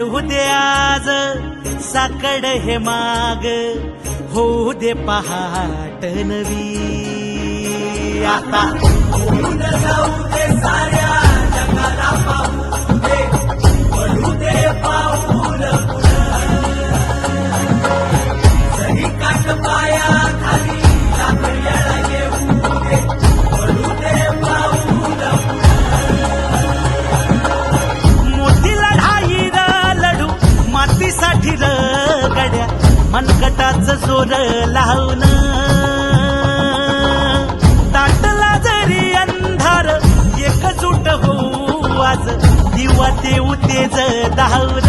होऊ दे आज साकड हे माग, होऊ दे पहाट नवी. आता होऊन जाऊ दे साऱ्या जगाला पाहू दे, पडू दे पाऊल जरी काट पाया खाली साखळ्याला येऊ दे, पडू दे पाऊल मोठी लढाई लढू मातीसाठी गड्या, मनगटाचं जोर लावून दाटला जरी अंधार एकजूट होऊ आज, दिवा देऊ तेज धावून.